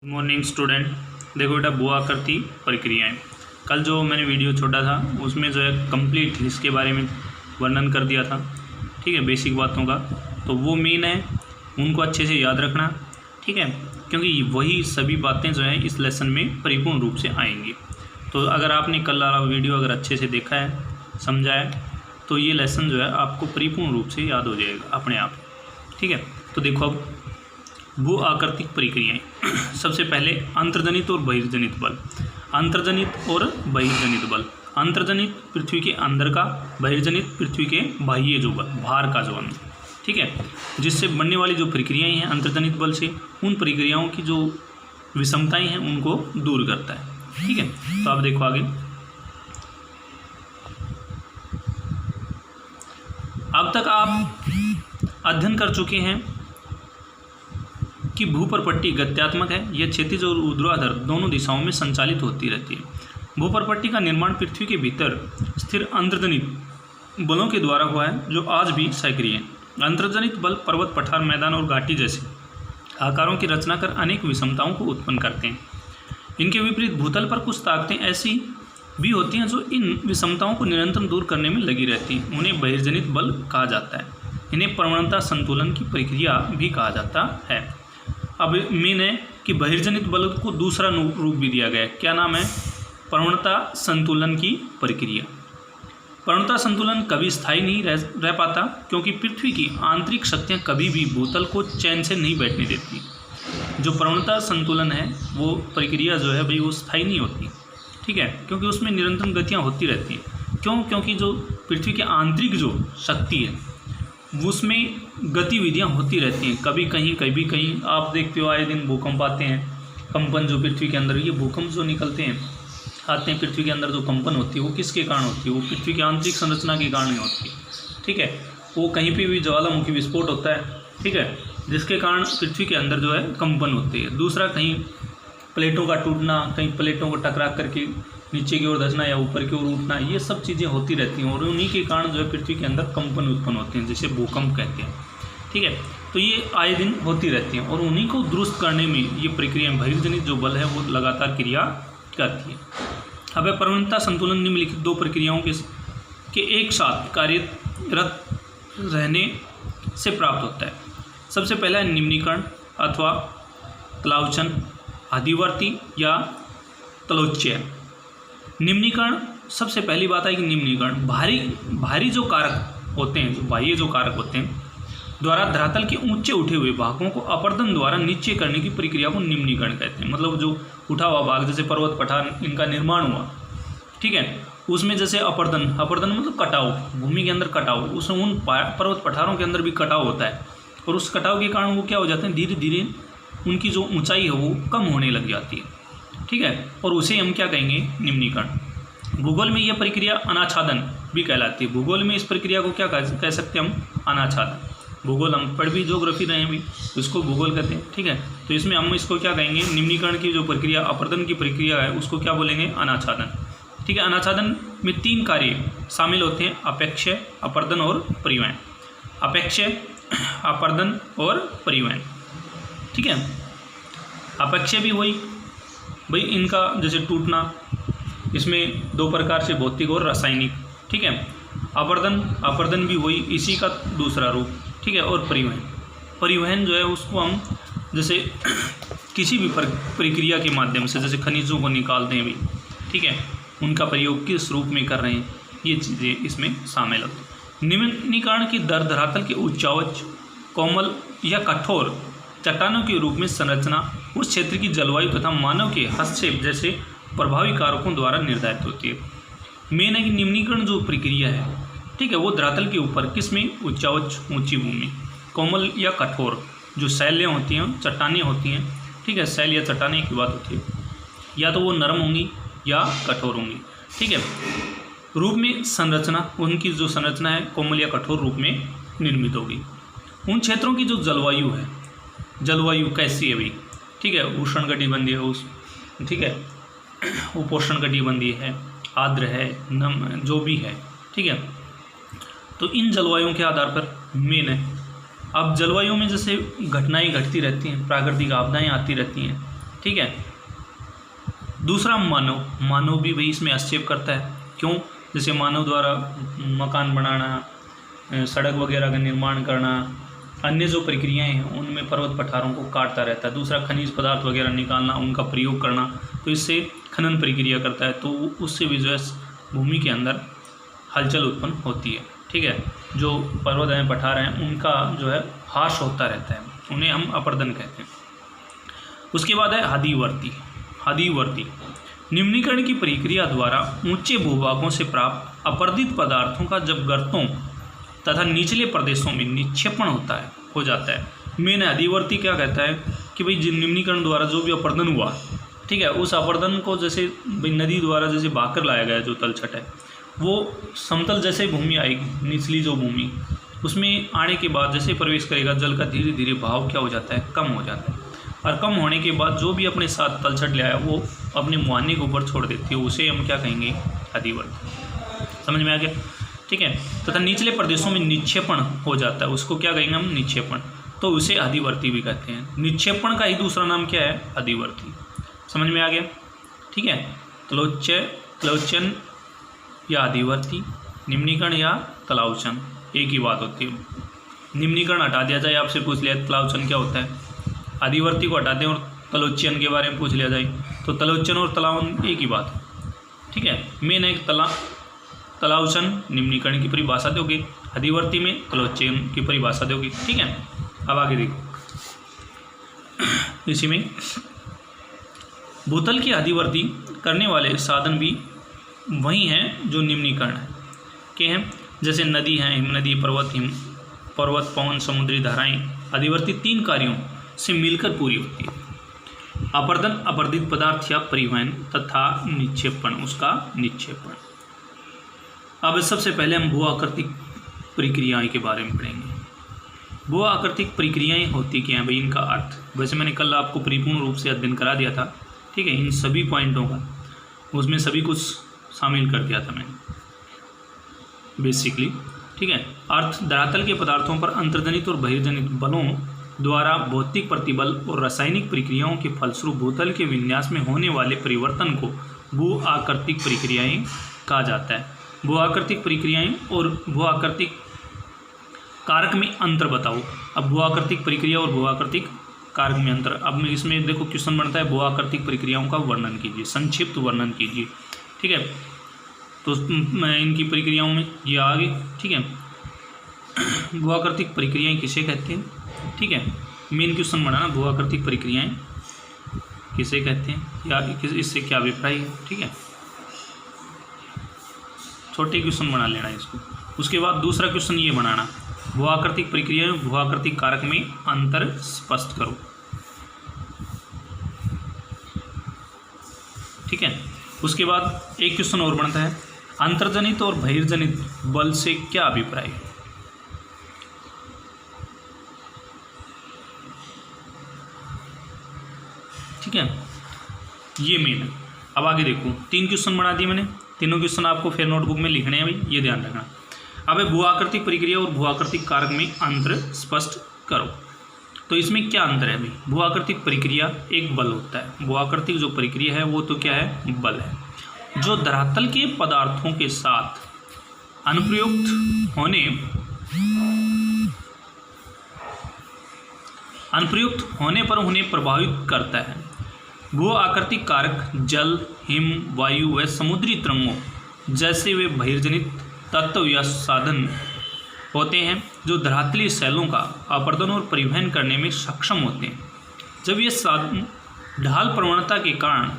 Morning student. देखो बेटा, भू आकृति प्रक्रियाएं, कल जो मैंने वीडियो छोड़ा था उसमें जो है कंप्लीट इसके बारे में वर्णन कर दिया था। ठीक है, बेसिक बातों का तो वो मेन है, उनको अच्छे से याद रखना। ठीक है, क्योंकि वही सभी बातें जो है इस लेसन में परिपूर्ण रूप से आएंगी। तो अगर आपने कल वाला वीडियो अगर अच्छे से देखा है, समझा है, तो ये लेसन जो है आपको परिपूर्ण रूप से याद हो जाएगा अपने आप। ठीक है, तो देखो अब भू आकृतिक प्रक्रियाएं। सबसे पहले अंतर्जनित और बहिर्जनित बल। अंतर्जनित और बहिर्जनित बल। अंतर्जनित पृथ्वी के अंदर का, बहिर्जनित पृथ्वी के बाह्य जो बल, भार का जो अंग। ठीक है, जिससे बनने वाली जो प्रक्रियाएं हैं अंतर्जनित बल से, उन प्रक्रियाओं की जो विषमताएं हैं उनको दूर करता है। ठीक है, तो आप देखो आगे। अब तक आप अध्ययन कर चुके हैं कि भूपरपट्टी गत्यात्मक है, यह क्षैतिज और ऊर्ध्वाधर दोनों दिशाओं में संचालित होती रहती है। भूपरपट्टी का निर्माण पृथ्वी के भीतर स्थिर अंतर्जनित बलों के द्वारा हुआ है, जो आज भी सक्रिय है। अंतर्जनित बल पर्वत, पठार, मैदान और घाटी जैसे आकारों की रचना कर अनेक विषमताओं को उत्पन्न करते हैं। इनके विपरीत भूतल पर कुछ ताकतें ऐसी भी होती हैं जो इन विषमताओं को निरंतर दूर करने में लगी रहती हैं। उन्हें बहिर्जनित बल कहा जाता है। इन्हें प्रवणता संतुलन की प्रक्रिया भी कहा जाता है। अब मेन है कि बहिर्जनित बल को दूसरा रूप भी दिया गया है। क्या नाम है? प्रवणता संतुलन की प्रक्रिया। प्रवणता संतुलन कभी स्थायी नहीं रह पाता, क्योंकि पृथ्वी की आंतरिक शक्तियां कभी भी भूतल को चैन से नहीं बैठने देती। जो प्रवणता संतुलन है वो प्रक्रिया जो है भाई वो स्थायी नहीं होती। ठीक है, क्योंकि उसमें निरंतर गतियाँ होती रहती हैं। क्यों? क्योंकि जो पृथ्वी की आंतरिक जो शक्ति है उसमें गतिविधियां होती रहती हैं। कभी कहीं आप देखते हो आए दिन भूकंप आते हैं, कंपन जो पृथ्वी के अंदर, ये भूकंप जो निकलते हैं आते हैं पृथ्वी के अंदर, जो कंपन होती है वो किसके कारण होती है? वो पृथ्वी की आंतरिक संरचना के कारण ही होती है। ठीक है, वो कहीं पे भी ज्वालामुखी विस्फोट होता है, ठीक है, जिसके कारण पृथ्वी के अंदर जो है कंपन होती है। दूसरा, कहीं प्लेटों का टूटना, कहीं प्लेटों को टकरा करके नीचे की ओर धंसना या ऊपर की ओर उठना, ये सब चीज़ें होती रहती हैं और उन्हीं के कारण जो है पृथ्वी के अंदर कंपन उत्पन्न होते हैं, जिसे भूकंप कहते हैं। ठीक है, तो ये आए दिन होती रहती हैं और उन्हीं को दुरुस्त करने में ये प्रक्रिया बहिर्जनित जो बल है वो लगातार क्रिया करती है। अब प्रवणता संतुलन निम्नलिखित दो प्रक्रियाओं के एक साथ कार्यरत रहने से प्राप्त होता है। सबसे पहला है निम्नीकरण अथवा तलावचन, आदिवर्ती या तलोच्चय। निम्नीकरण, सबसे पहली बात है कि निम्नीकरण भारी जो कारक होते हैं, जो बाह्य जो कारक होते हैं द्वारा धरातल के ऊंचे उठे हुए भागों को अपरदन द्वारा नीचे करने की प्रक्रिया को निम्नीकरण कहते हैं। मतलब जो उठा हुआ भाग, जैसे पर्वत, पठार, इनका निर्माण हुआ, ठीक है, उसमें जैसे अपरदन मतलब कटाव, भूमि के अंदर कटाव, उसमें उन पर्वत पठारों के अंदर भी कटाव होता है और उस कटाव के कारण वो क्या हो जाते हैं, धीरे धीरे उनकी जो ऊंचाई है वो कम होने लग जाती है। ठीक है, और उसे हम क्या कहेंगे? निम्नीकरण। भूगोल में यह प्रक्रिया अनाच्छादन भी कहलाती है। भूगोल में इस प्रक्रिया को क्या कह सकते हैं हम? अनाच्छादन। भूगोल हम पढ़ भी ज्योग्राफी रहे हैं भी, इसको भूगोल कहते हैं। ठीक है, तो इसमें हम इसको क्या कहेंगे? निम्नीकरण की जो प्रक्रिया, अपरदन की प्रक्रिया है, उसको क्या बोलेंगे? अनाच्छादन। ठीक है, अनाच्छादन में 3 कार्य शामिल होते हैं: अपेक्षय, अपरदन और परिवहन। अपेक्षय, अपरदन और परिवहन। ठीक है, अपेक्षय भी वही भाई, इनका जैसे टूटना, इसमें 2 प्रकार से, भौतिक और रासायनिक। ठीक है, अपरदन भी वही, इसी का दूसरा रूप। ठीक है, और परिवहन जो है उसको हम जैसे किसी भी प्रक्रिया के माध्यम से, जैसे खनिजों को निकालते हैं भी, ठीक है, उनका प्रयोग किस रूप में कर रहे हैं, ये चीज़ें इसमें शामिल होती हैं। निम्नीकरण की दर धरातल के उच्चावच, कोमल या कठोर चट्टानों के रूप में संरचना, उस क्षेत्र की जलवायु तथा मानव के हस्तक्षेप जैसे प्रभावी कारकों द्वारा निर्धारित होती है। मेन है कि निम्नीकरण जो प्रक्रिया है, ठीक है, वो धरातल के ऊपर किस में? उच्चावच, ऊंची भूमि, कोमल या कठोर जो शैलें होती हैं, चट्टानें होती हैं, ठीक है, शैल या चट्टानें की बात होती है, या तो वो नरम होंगी या कठोर होंगी। ठीक है, रूप में संरचना, उनकी जो संरचना है कोमल या कठोर रूप में निर्मित होगी। उन क्षेत्रों की जो जलवायु है, जलवायु कैसी है भाई? ठीक है, उष्णकटिबंधीय है, ठीक है, उपोष्णकटिबंधीय है, आर्द्र है, नम, जो भी है। ठीक है, तो इन जलवायुओं के आधार पर मेन है। अब जलवायु में जैसे घटनाएं घटती रहती हैं, प्राकृतिक आपदाएं आती रहती हैं, ठीक है। दूसरा मानव, मानव भी भाई इसमें हस्तक्षेप करता है। क्यों? जैसे मानव द्वारा मकान बनाना, सड़क वगैरह का निर्माण करना, अन्य जो प्रक्रियाएं हैं उनमें पर्वत पठारों को काटता रहता है। दूसरा खनिज पदार्थ वगैरह निकालना, उनका प्रयोग करना, तो इससे खनन प्रक्रिया करता है, तो उससे भी जो है भूमि के अंदर हलचल उत्पन्न होती है। ठीक है, जो पर्वत हैं, पठार हैं, उनका जो है ह्रास होता रहता है, उन्हें हम अपर्दन कहते हैं। उसके बाद है हादीवर्ती। हादीवर्ती निम्नीकरण की प्रक्रिया द्वारा ऊंचे भूभागों से प्राप्त अपर्दित पदार्थों का जब गर्तों तथा निचले प्रदेशों में निक्षेपण हो जाता है। मेन हादीवर्ती क्या कहता है कि भाई निम्नीकरण द्वारा जो भी अपर्दन हुआ, ठीक है, उस अपर्दन को जैसे भाई नदी द्वारा जैसे बहाकर लाया गया, जो तलछट है वो समतल जैसे भूमि आएगी, निचली जो भूमि उसमें आने के बाद जैसे प्रवेश करेगा, जल का धीरे धीरे भाव क्या हो जाता है, कम हो जाता है, और कम होने के बाद जो भी अपने साथ तलछट ले आया वो अपने मुहाने के ऊपर छोड़ देती है, उसे हम क्या कहेंगे, हादीवर्ती। समझ में आ गया? ठीक है। तथा निचले प्रदेशों में निक्षेपण हो जाता है, उसको क्या कहेंगे हम, निक्षेपण, तो उसे हादीवर्ती भी कहते हैं। निक्षेपण का ही दूसरा नाम क्या है, हादीवर्ती। समझ में आ गया? ठीक है। तलोचन या हादीवर्ती, निम्नीकरण या तलावचन एक ही बात होती है। निम्नीकरण हटा दिया जाए, आपसे पूछ लिया तलावचन क्या होता है, हादीवर्ती को हटा दें और तलोचन के बारे में पूछ लिया जाए तो तलोचन और तलावन एक ही बात है। ठीक है। मेन एक तलावचन निम्नीकरण की परिभाषा दोगे, हादीवर्ती में तलोचन की परिभाषा दोगे। ठीक है। अब आगे देखो, इसी में भूतल की हादीवर्ती करने वाले साधन भी वही हैं जो निम्नीकरण के हैं, जैसे नदी हैं, हिमनदी, पर्वत, पवन, समुद्री धाराएं। हादीवर्ती 3 कार्यों से मिलकर पूरी होती है, अपर्दन, अपर्दित पदार्थ या परिवहन, तथा निक्षेपण, उसका निक्षेपण। अब सबसे पहले हम भू आकृतिक प्रक्रियाएं के बारे में पढ़ेंगे। भू आकृतिक प्रक्रियाएं होती क्या हैं भाई, इनका अर्थ वैसे मैंने कल आपको परिपूर्ण रूप से अध्ययन करा दिया था। ठीक है, इन सभी पॉइंटों का उसमें सभी कुछ शामिल कर दिया था मैंने बेसिकली। ठीक है। अर्थ धरातल के पदार्थों पर अंतर्जनित और बहिर्जनित बलों द्वारा भौतिक प्रतिबल और रासायनिक प्रक्रियाओं के फलस्वरूप भूतल के विन्यास में होने वाले परिवर्तन को भू आकृतिक प्रक्रियाएं कहा जाता है। भू आकृतिक प्रक्रियाएं और भू आकृतिक कारक में अंतर बताओ। अब भू आकृतिक प्रक्रिया और भू आकृतिक कारक में अंतर, अब इसमें देखो क्वेश्चन बनता है, भू आकृतिक प्रक्रियाओं का वर्णन कीजिए, संक्षिप्त वर्णन कीजिए। ठीक है, तो इनकी प्रक्रियाओं में ये आगे। ठीक है, भू आकृतिक प्रक्रियाएं किसे कहते हैं? ठीक है, मेन क्वेश्चन बनाना, भू आकृतिक प्रक्रियाएं किसे कहते हैं या इससे क्या अभिप्राय है। ठीक है, छोटे क्वेश्चन बना लेना इसको। उसके बाद दूसरा क्वेश्चन ये बनाना, भू आकृतिक प्रक्रियाएं भू आकृतिक कारक में अंतर स्पष्ट करो। ठीक है, उसके बाद एक क्वेश्चन और बनता है, अंतर्जनित और बहिर्जनित बल से क्या अभिप्राय है। ठीक है, ये मेन है। अब आगे देखो, 3 क्वेश्चन बना दिए मैंने, तीनों क्वेश्चन आपको फिर नोटबुक में लिखने हैं भाई, ये ध्यान रखना। अब भू आकृतिक प्रक्रिया और भू आकृतिक कारक में अंतर स्पष्ट करो। तो इसमें क्या अंतर है भाई? भू आकृतिक प्रक्रिया एक बल होता है, भू आकृतिक जो प्रक्रिया है वो तो क्या है, बल है, जो धरातल के पदार्थों के साथ अनुप्रयुक्त होने पर उन्हें प्रभावित करता है। भू आकृतिक कारक जल, हिम, वायु व समुद्री तरंगों जैसे वे बहिर्जनित तत्व या साधन होते हैं जो धरातलीय शैलों का अपर्दन और परिवहन करने में सक्षम होते हैं। जब ये साधन ढाल प्रवणता के कारण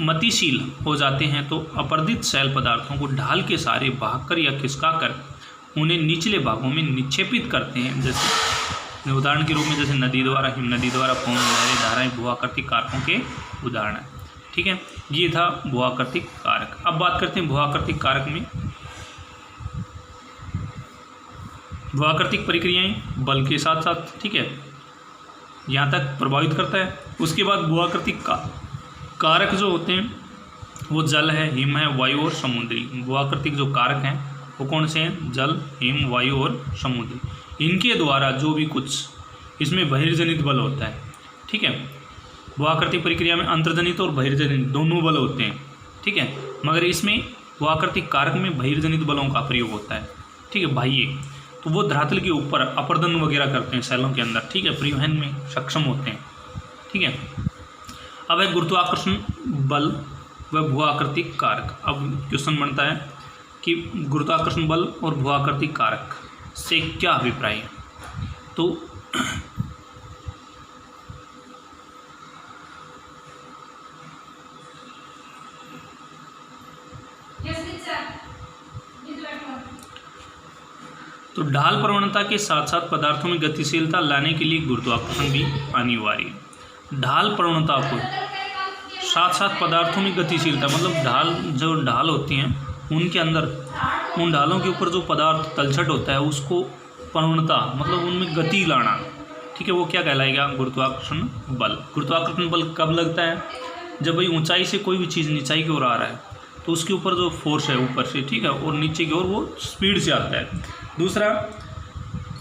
मतिशील हो जाते हैं तो अपर्दित शैल पदार्थों को ढाल के सहारे भागकर या खिसकाकर उन्हें निचले भागों में निक्षेपित करते हैं। जैसे उदाहरण के रूप में जैसे नदी द्वारा, हिमनदी द्वारा, पवन लहरें, धाराएं भू आकृतिक कारकों के उदाहरण हैं। ठीक है, ये था भू आकृतिक कारक। अब बात करते हैं भू आकृतिक कारक में। भू आकृतिक प्रक्रियाएं बल के साथ साथ, ठीक है, यहाँ तक प्रभावित करता है। उसके बाद भू आकृतिक कारक जो होते हैं वो जल है, हिम है, वायु और समुद्री। भू आकृतिक जो कारक हैं वो कौन से हैं? जल, हिम, वायु और समुद्री। इनके द्वारा जो भी कुछ इसमें बहिर्जनित बल होता है, ठीक है, भू-आकृतिक प्रक्रिया में अंतर्जनित और बहिर्जनित दोनों बल होते हैं, ठीक है, मगर इसमें भू-आकृतिक कारक में बहिर्जनित बलों का प्रयोग होता है, ठीक है। बाह्य तो वो धरातल के ऊपर अपर्दन वगैरह करते हैं सेलों के अंदर, ठीक है, परिवहन में सक्षम होते हैं, ठीक है। अब है गुरुत्वाकर्षण बल व भू-आकृतिक कारक। अब क्वेश्चन बनता है कि गुरुत्वाकर्षण बल और भू-आकृतिक कारक से क्या अभिप्राय है। तो ढाल प्रवणता के साथ साथ पदार्थों में गतिशीलता लाने के लिए गुरुत्वाकर्षण भी अनिवार्य है। ढाल प्रवणता को साथ साथ पदार्थों में गतिशीलता मतलब जो ढाल होती हैं उनके अंदर उन ढालों के ऊपर जो पदार्थ तलछट होता है उसको प्रवणता मतलब उनमें गति लाना, ठीक है, वो क्या कहलाएगा, गुरुत्वाकर्षण बल। गुरुत्वाकर्षण बल कब लगता है, जब भाई ऊंचाई से कोई भी चीज़ नीचाई की ओर आ रहा है तो उसके ऊपर जो फोर्स है ऊपर से, ठीक है, और नीचे की ओर वो स्पीड से आता है। दूसरा,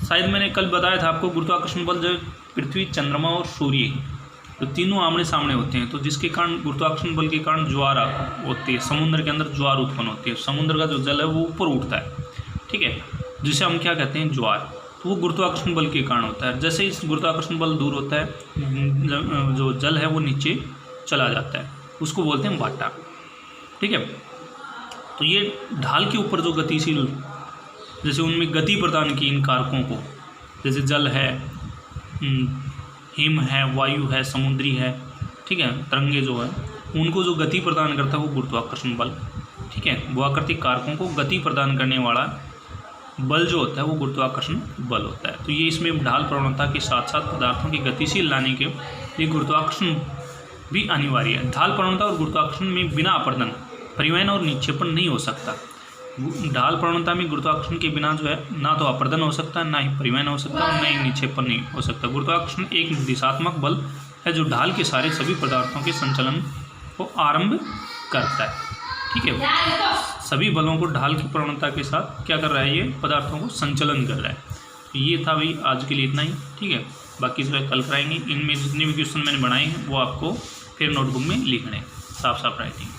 शायद मैंने कल बताया था आपको, गुरुत्वाकर्षण बल जो पृथ्वी, चंद्रमा और सूर्य तो तीनों आमने सामने होते हैं, तो जिसके कारण गुरुत्वाकर्षण बल के कारण ज्वार होती है, समुद्र के अंदर ज्वार उत्पन्न होती है, समुद्र का जो जल है वो ऊपर उठता है, ठीक है, जिसे हम क्या कहते हैं, ज्वार। तो वो गुरुत्वाकर्षण बल के कारण होता है। जैसे इस गुरुत्वाकर्षण बल दूर होता है, जो जल है वो नीचे चला जाता है, उसको बोलते हैं भाटा, ठीक है। तो ये ढाल के ऊपर जो गतिशील, जैसे उनमें गति प्रदान की इन कारकों को, जैसे जल है, हिम है, वायु है, समुद्री है, ठीक है, तरंगे जो है उनको जो गति प्रदान करता है वो गुरुत्वाकर्षण बल, ठीक है। भू-आकृतिक कारकों को गति प्रदान करने वाला बल जो होता है वो गुरुत्वाकर्षण बल होता है। तो ये इसमें ढाल प्रवणता के साथ साथ पदार्थों की गतिशील लाने के लिए गुरुत्वाकर्षण भी अनिवार्य है। ढाल प्रवणता और गुरुत्वाकर्षण में बिना अपर्दन, परिवहन और निक्षेपण नहीं हो सकता। ढाल प्रवणता में गुरुत्वाकर्षण के बिना जो है ना तो अपर्दन हो सकता, ना ही परिवहन हो सकता और ना ही निक्षेपण नहीं हो सकता। गुरुत्वाकर्षण एक दिशात्मक बल है जो ढाल के सारे सभी पदार्थों के संचलन को आरंभ करता है, ठीक है। सभी बलों को ढाल की प्रवणता के साथ क्या कर रहा है, ये पदार्थों को संचलन कर रहा है। ये था भाई आज के लिए इतना ही, ठीक है। बाकी जो है कल कराएंगे। इनमें जितने भी क्वेश्चन मैंने बनाए हैं वो आपको फिर नोटबुक में लिखने, साफ साफ राइटिंग।